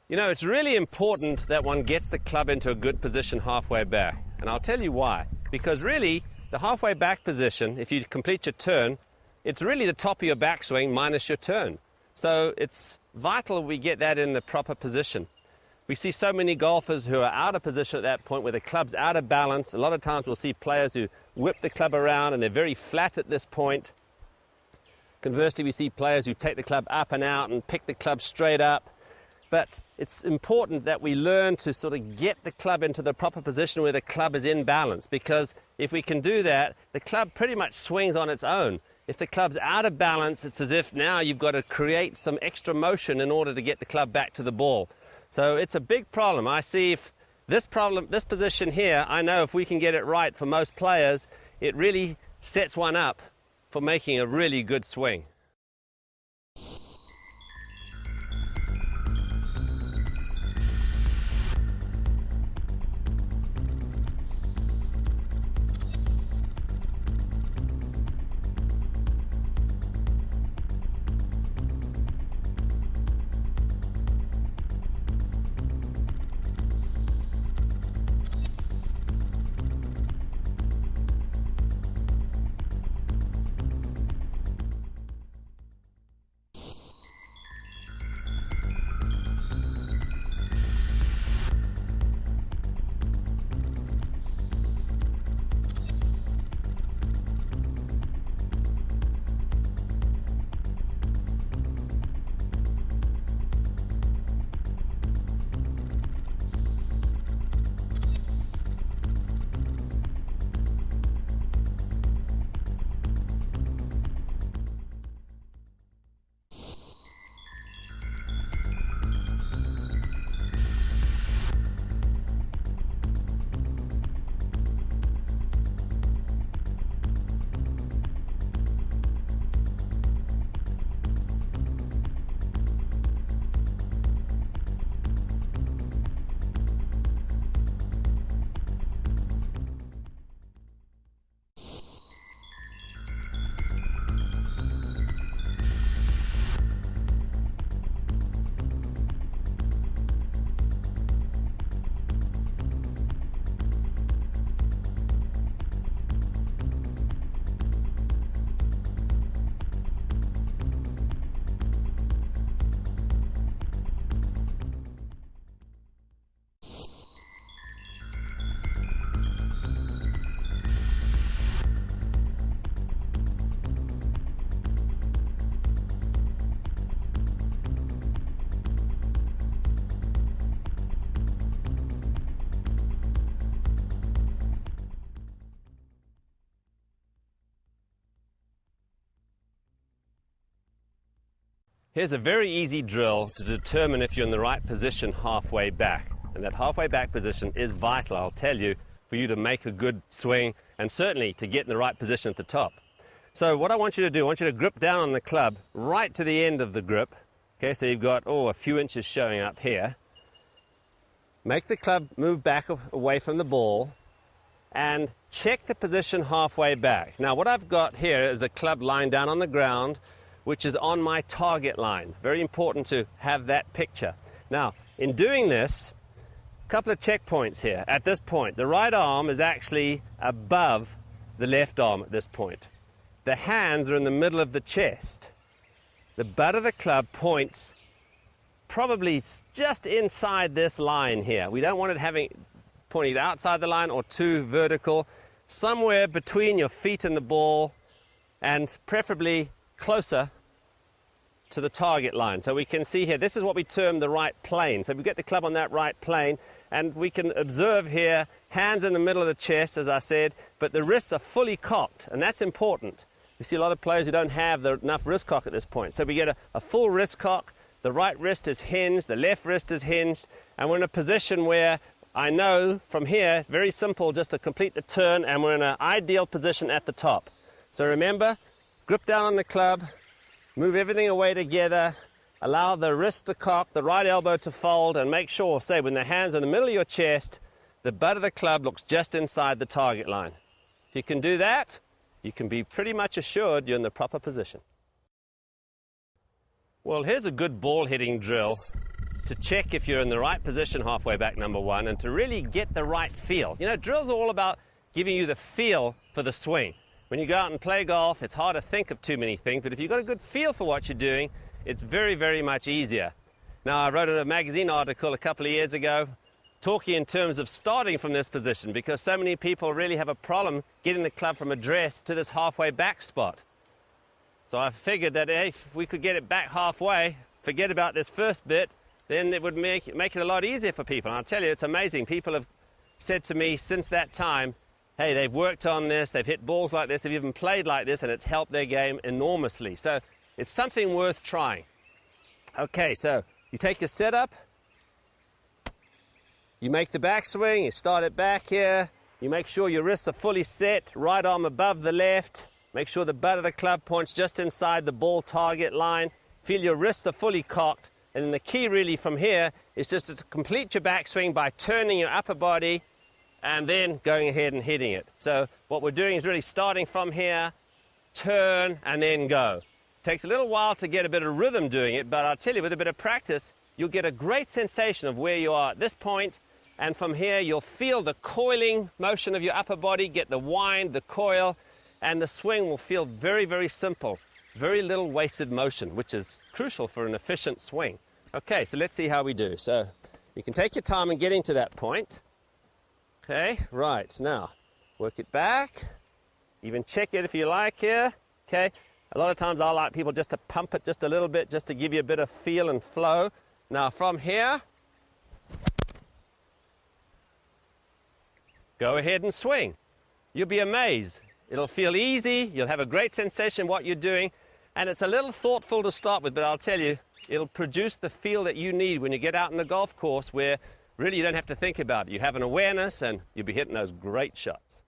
You know, it's really important that one gets the club into a good position halfway back. And I'll tell you why. Because really, the halfway back position, if you complete your turn, it's really the top of your backswing minus your turn. So it's vital we get that in the proper position. We see so many golfers who are out of position at that point where the club's out of balance. A lot of times we'll see players who whip the club around and they're very flat at this point. Conversely, we see players who take the club up and out and pick the club straight up. But it's important that we learn to sort of get the club into the proper position where the club is in balance, because if we can do that, the club pretty much swings on its own. If the club's out of balance, it's as if now you've got to create some extra motion in order to get the club back to the ball. So it's a big problem. I see if this position here, I know if we can get it right for most players, it really sets one up for making a really good swing. Here's a very easy drill to determine if you're in the right position halfway back. And that halfway back position is vital, I'll tell you, for you to make a good swing and certainly to get in the right position at the top. So what I want you to do, I want you to grip down on the club right to the end of the grip. Okay, so you've got, a few inches showing up here. Make the club move back away from the ball and check the position halfway back. Now what I've got here is a club lying down on the ground, which is on my target line. Very important to have that picture. Now, in doing this, a couple of checkpoints here. At this point, the right arm is actually above the left arm at this point. The hands are in the middle of the chest. The butt of the club points probably just inside this line here. We don't want it pointing outside the line or too vertical. Somewhere between your feet and the ball, and preferably closer to the target line. So we can see here, this is what we term the right plane. So we get the club on that right plane, and we can observe here, hands in the middle of the chest, as I said, but the wrists are fully cocked, and that's important. We see a lot of players who don't have enough wrist cock at this point. So we get a full wrist cock, the right wrist is hinged, the left wrist is hinged, and we're in a position where I know from here, very simple, just to complete the turn, and we're in an ideal position at the top. So remember, grip down on the club, move everything away together, allow the wrist to cock, the right elbow to fold, and make sure, say, when the hands are in the middle of your chest, the butt of the club looks just inside the target line. If you can do that, you can be pretty much assured you're in the proper position. Well, here's a good ball hitting drill to check if you're in the right position halfway back, number one, and to really get the right feel. You know, drills are all about giving you the feel for the swing. When you go out and play golf, it's hard to think of too many things, but if you've got a good feel for what you're doing, it's very, very much easier. Now, I wrote a magazine article a couple of years ago talking in terms of starting from this position, because so many people really have a problem getting the club from address to this halfway back spot. So I figured that hey, if we could get it back halfway, forget about this first bit, then it would make it a lot easier for people. And I'll tell you, it's amazing. People have said to me since that time, hey, they've worked on this, they've hit balls like this, they've even played like this, and it's helped their game enormously. So it's something worth trying. Okay, so you take your setup, you make the backswing, you start it back here, you make sure your wrists are fully set, right arm above the left, make sure the butt of the club points just inside the ball target line, feel your wrists are fully cocked, and then the key really from here is just to complete your backswing by turning your upper body and then going ahead and hitting it. So what we're doing is really starting from here, turn, and then go. Takes a little while to get a bit of rhythm doing it, but I'll tell you, with a bit of practice, you'll get a great sensation of where you are at this point, and from here you'll feel the coiling motion of your upper body, get the wind, the coil, and the swing will feel very, very simple. Very little wasted motion, which is crucial for an efficient swing. Okay, so let's see how we do. So you can take your time in getting to that point. Okay, right, now work it back, even check it if you like here. Okay, a lot of times I like people just to pump it just a little bit, just to give you a bit of feel and flow. Now from here, go ahead and swing. You'll be amazed. It'll feel easy, you'll have a great sensation what you're doing, and it's a little thoughtful to start with, but I'll tell you, it'll produce the feel that you need when you get out in the golf course, where really you don't have to think about it. You have an awareness and you'll be hitting those great shots.